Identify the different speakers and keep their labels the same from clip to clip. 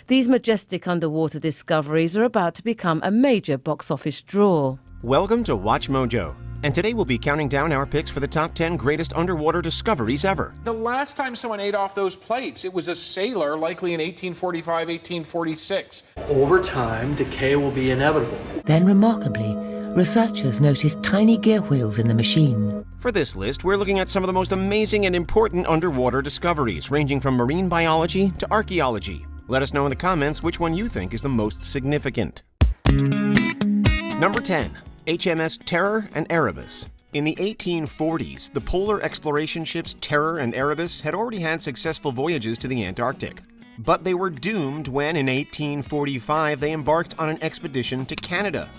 Speaker 1: These majestic underwater discoveries are about to become a major box office draw.
Speaker 2: Welcome to WatchMojo, and today we'll be counting down our picks for the top 10 greatest underwater discoveries ever.
Speaker 3: The last time someone ate off those plates, it was a sailor, likely in 1845, 1846.
Speaker 4: Over time, decay will be inevitable.
Speaker 5: Then, remarkably, researchers noticed tiny gear wheels in the machine.
Speaker 2: For this list, we're looking at some of the most amazing and important underwater discoveries, ranging from marine biology to archaeology. Let us know in the comments which one you think is the most significant. Number 10. HMS Terror and Erebus. In the 1840s, the polar exploration ships Terror and Erebus had already had successful voyages to the Antarctic. But they were doomed when, in 1845, they embarked on an expedition to Canada.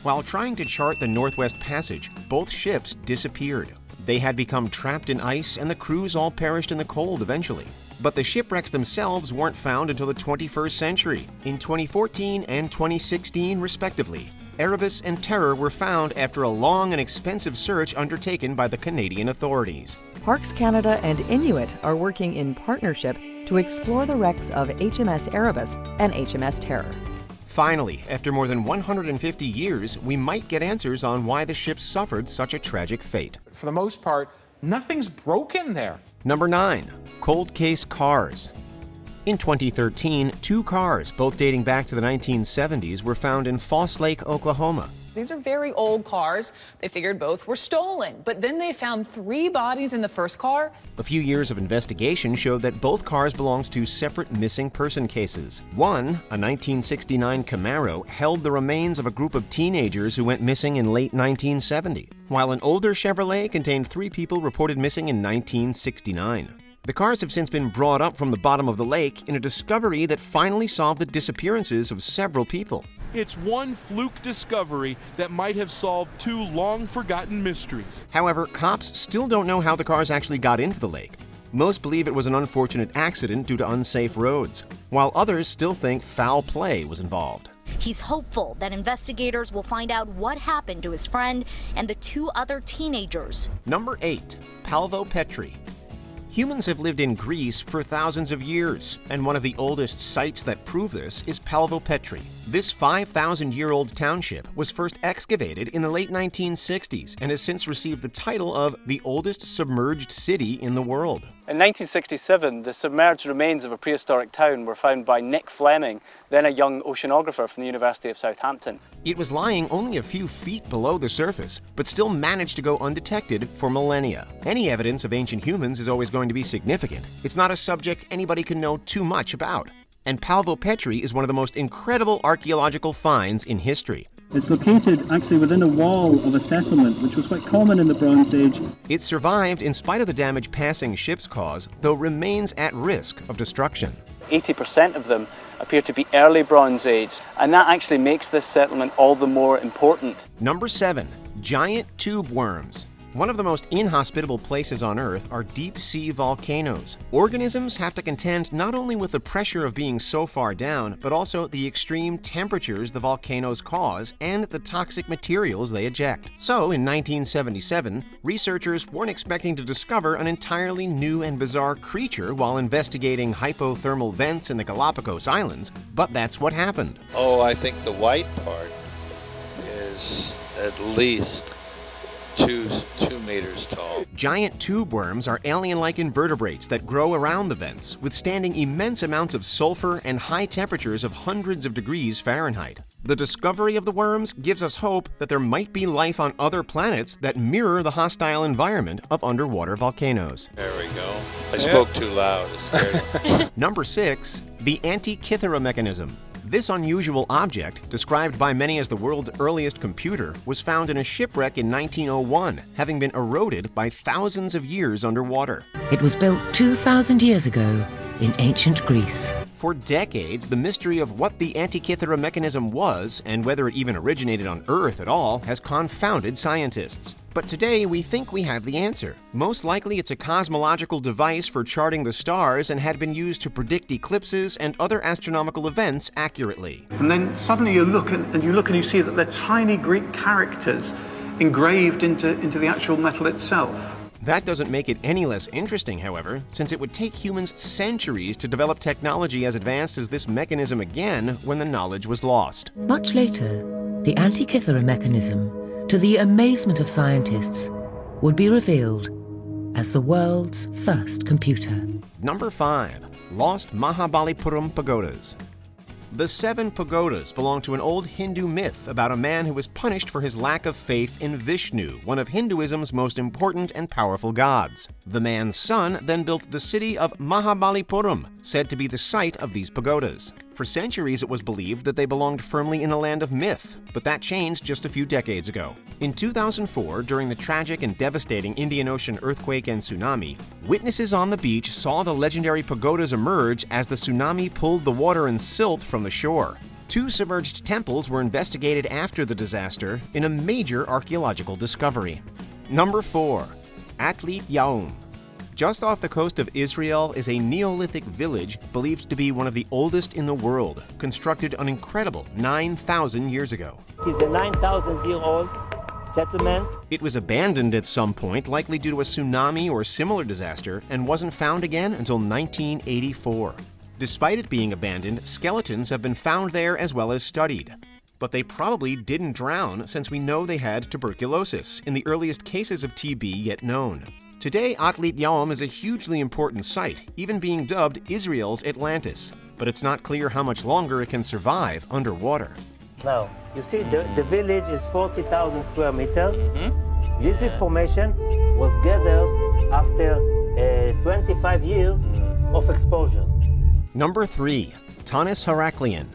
Speaker 2: While trying to chart the Northwest Passage, both ships disappeared. They had become trapped in ice, and the crews all perished in the cold eventually. But the shipwrecks themselves weren't found until the 21st century, in 2014 and 2016 respectively. Erebus and Terror were found after a long and expensive search undertaken by the Canadian authorities.
Speaker 6: Parks Canada and Inuit are working in partnership to explore the wrecks of HMS Erebus and HMS Terror.
Speaker 2: Finally, after more than 150 years, we might get answers on why the ships suffered such a tragic fate.
Speaker 3: For the most part, nothing's broken there.
Speaker 2: Number 9. Cold Case Cars. In 2013, 2 cars, both dating back to the 1970s, were found in Foss Lake, Oklahoma.
Speaker 7: These are very old cars. They figured both were stolen, but then they found 3 bodies in the first car.
Speaker 2: A few years of investigation showed that both cars belonged to separate missing person cases. One, a 1969 Camaro, held the remains of a group of teenagers who went missing in late 1970, while an older Chevrolet contained 3 people reported missing in 1969. The cars have since been brought up from the bottom of the lake in a discovery that finally solved the disappearances of several people.
Speaker 8: It's one fluke discovery that might have solved 2 long-forgotten mysteries.
Speaker 2: However, cops still don't know how the cars actually got into the lake. Most believe it was an unfortunate accident due to unsafe roads, while others still think foul play was involved.
Speaker 9: He's hopeful that investigators will find out what happened to his friend and the 2 other teenagers.
Speaker 2: Number 8. Palo Petri. Humans have lived in Greece for thousands of years, and one of the oldest sites that prove this is Palo Petri. This 5,000-year-old township was first excavated in the late 1960s and has since received the title of the oldest submerged city in the world.
Speaker 10: In 1967, the submerged remains of a prehistoric town were found by Nick Fleming, then a young oceanographer from the University of Southampton.
Speaker 2: It was lying only a few feet below the surface, but still managed to go undetected for millennia. Any evidence of ancient humans is always going to be significant. It's not a subject anybody can know too much about. And Palo Petri is one of the most incredible archaeological finds in history.
Speaker 11: It's located actually within a wall of a settlement, which was quite common in the Bronze Age.
Speaker 2: It survived in spite of the damage passing ships cause, though remains at risk of destruction.
Speaker 10: 80% of them appear to be early Bronze Age, and that actually makes this settlement all the more important.
Speaker 2: Number 7. Giant tubeworms. One of the most inhospitable places on Earth are deep-sea volcanoes. Organisms have to contend not only with the pressure of being so far down, but also the extreme temperatures the volcanoes cause and the toxic materials they eject. So, in 1977, researchers weren't expecting to discover an entirely new and bizarre creature while investigating hypothermal vents in the Galapagos Islands, but that's what happened.
Speaker 12: Oh, I think the white part is at least 2 meters tall.
Speaker 2: Giant tubeworms are alien-like invertebrates that grow around the vents, withstanding immense amounts of sulfur and high temperatures of hundreds of degrees Fahrenheit. The discovery of the worms gives us hope that there might be life on other planets that mirror the hostile environment of underwater volcanoes.
Speaker 12: There we go. I spoke too loud. It scared me.
Speaker 2: Number 6. The Antikythera Mechanism. This unusual object, described by many as the world's earliest computer, was found in a shipwreck in 1901, having been eroded by thousands of years underwater.
Speaker 5: It was built 2,000 years ago in ancient Greece.
Speaker 2: For decades, the mystery of what the Antikythera Mechanism was, and whether it even originated on Earth at all, has confounded scientists. But today, we think we have the answer. Most likely, it's a cosmological device for charting the stars and had been used to predict eclipses and other astronomical events accurately.
Speaker 13: And then suddenly you look and you see that they're tiny Greek characters engraved into the actual metal itself.
Speaker 2: That doesn't make it any less interesting, however, since it would take humans centuries to develop technology as advanced as this mechanism again when the knowledge was lost.
Speaker 5: Much later, the Antikythera Mechanism, to the amazement of scientists, would be revealed as the world's first computer.
Speaker 2: Number 5. Lost Mahabalipuram Pagodas. The 7 pagodas belong to an old Hindu myth about a man who was punished for his lack of faith in Vishnu, one of Hinduism's most important and powerful gods. The man's son then built the city of Mahabalipuram, said to be the site of these pagodas. For centuries, it was believed that they belonged firmly in the land of myth, but that changed just a few decades ago. In 2004, during the tragic and devastating Indian Ocean earthquake and tsunami, witnesses on the beach saw the legendary pagodas emerge as the tsunami pulled the water and silt from the shore. 2 submerged temples were investigated after the disaster in a major archaeological discovery. Number 4. Atlit-yam. Just off the coast of Israel is a Neolithic village believed to be one of the oldest in the world, constructed an incredible 9,000 years ago.
Speaker 14: It is a 9,000-year-old settlement.
Speaker 2: It was abandoned at some point, likely due to a tsunami or similar disaster, and wasn't found again until 1984. Despite it being abandoned, skeletons have been found there as well as studied. But they probably didn't drown, since we know they had tuberculosis, in the earliest cases of TB yet known. Today, atlit-yam is a hugely important site, even being dubbed Israel's Atlantis, but it's not clear how much longer it can survive underwater.
Speaker 14: Now, you see the village is 40,000 square meters. This information was gathered after 25 years of exposure.
Speaker 2: Number 3. Tanis Heraklion.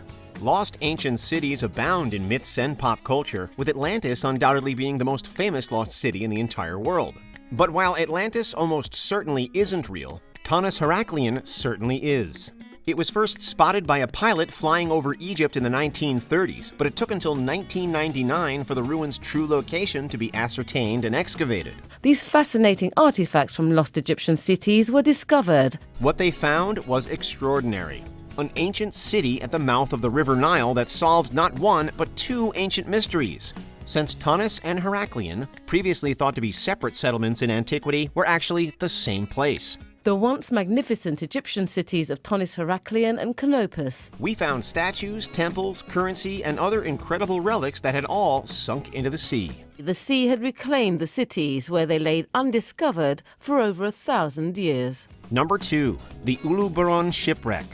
Speaker 2: Lost ancient cities abound in myths and pop culture, with Atlantis undoubtedly being the most famous lost city in the entire world. But while Atlantis almost certainly isn't real, Tanis Heraklion certainly is. It was first spotted by a pilot flying over Egypt in the 1930s, but it took until 1999 for the ruins' true location to be ascertained and excavated.
Speaker 1: These fascinating artifacts from lost Egyptian cities were discovered.
Speaker 2: What they found was extraordinary. An ancient city at the mouth of the River Nile that solved not one, but 2 ancient mysteries. Since Tanis and Heraklion, previously thought to be separate settlements in antiquity, were actually the same place.
Speaker 1: The once magnificent Egyptian cities of Tanis Heraklion and Canopus.
Speaker 2: We found statues, temples, currency, and other incredible relics that had all sunk into the sea.
Speaker 1: The sea had reclaimed the cities where they laid undiscovered for over 1,000 years.
Speaker 2: Number 2. The Ulberon Shipwreck.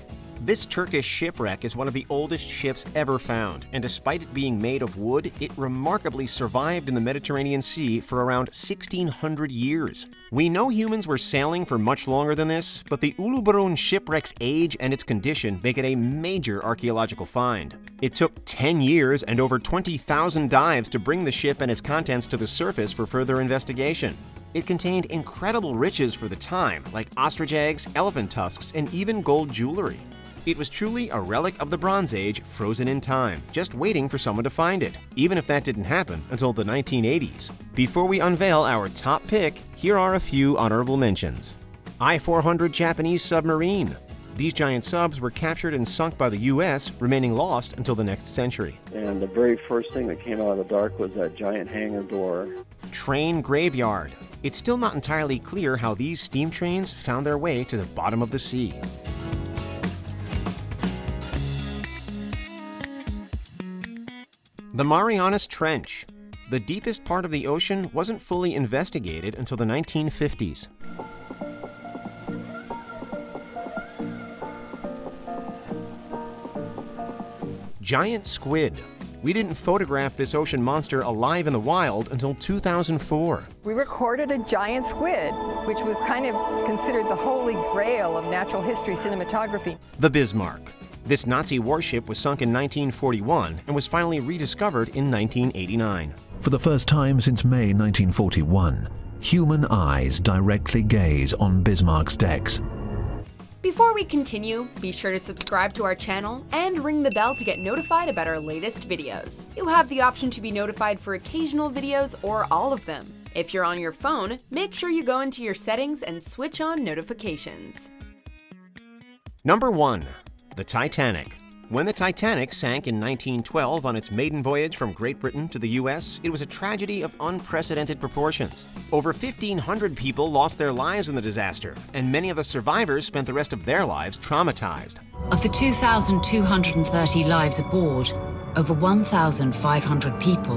Speaker 2: This Turkish shipwreck is one of the oldest ships ever found, and despite it being made of wood, it remarkably survived in the Mediterranean Sea for around 1,600 years. We know humans were sailing for much longer than this, but the Ulberon shipwreck's age and its condition make it a major archaeological find. It took 10 years and over 20,000 dives to bring the ship and its contents to the surface for further investigation. It contained incredible riches for the time, like ostrich eggs, elephant tusks, and even gold jewelry. It was truly a relic of the Bronze Age frozen in time, just waiting for someone to find it, even if that didn't happen until the 1980s. Before we unveil our top pick, here are a few honorable mentions. I-400 Japanese submarine. These giant subs were captured and sunk by the U.S., remaining lost until the next century.
Speaker 15: And the very first thing that came out of the dark was that giant hangar door.
Speaker 2: Train graveyard. It's still not entirely clear how these steam trains found their way to the bottom of the sea. The Marianas Trench. The deepest part of the ocean wasn't fully investigated until the 1950s. Giant squid. We didn't photograph this ocean monster alive in the wild until 2004.
Speaker 16: We recorded a giant squid, which was kind of considered the holy grail of natural history cinematography.
Speaker 2: The Bismarck. This Nazi warship was sunk in 1941 and was finally rediscovered in 1989.
Speaker 17: For the first time since May 1941, human eyes directly gaze on Bismarck's decks.
Speaker 18: Before we continue, be sure to subscribe to our channel and ring the bell to get notified about our latest videos. You have the option to be notified for occasional videos or all of them. If you're on your phone, make sure you go into your settings and switch on notifications.
Speaker 2: Number 1. The Titanic. When the Titanic sank in 1912 on its maiden voyage from Great Britain to the US, it was a tragedy of unprecedented proportions. Over 1,500 people lost their lives in the disaster, and many of the survivors spent the rest of their lives traumatized.
Speaker 19: Of the 2,230 lives aboard, over 1,500 people,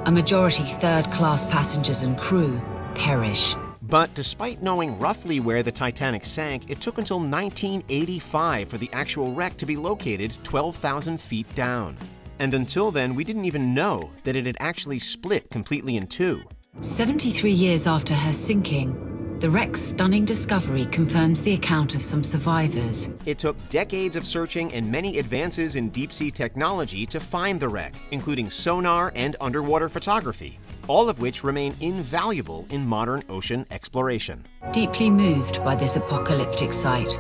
Speaker 19: a majority third-class passengers and crew, perish.
Speaker 2: But despite knowing roughly where the Titanic sank, it took until 1985 for the actual wreck to be located 12,000 feet down. And until then, we didn't even know that it had actually split completely in two.
Speaker 19: 73 years after her sinking, the wreck's stunning discovery confirms the account of some survivors.
Speaker 2: It took decades of searching and many advances in deep-sea technology to find the wreck, including sonar and underwater photography, all of which remain invaluable in modern ocean exploration.
Speaker 19: Deeply moved by this apocalyptic sight,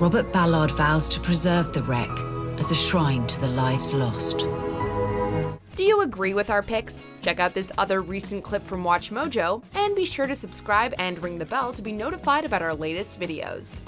Speaker 19: Robert Ballard vows to preserve the wreck as a shrine to the lives lost.
Speaker 18: Do you agree with our picks? Check out this other recent clip from WatchMojo, and be sure to subscribe and ring the bell to be notified about our latest videos.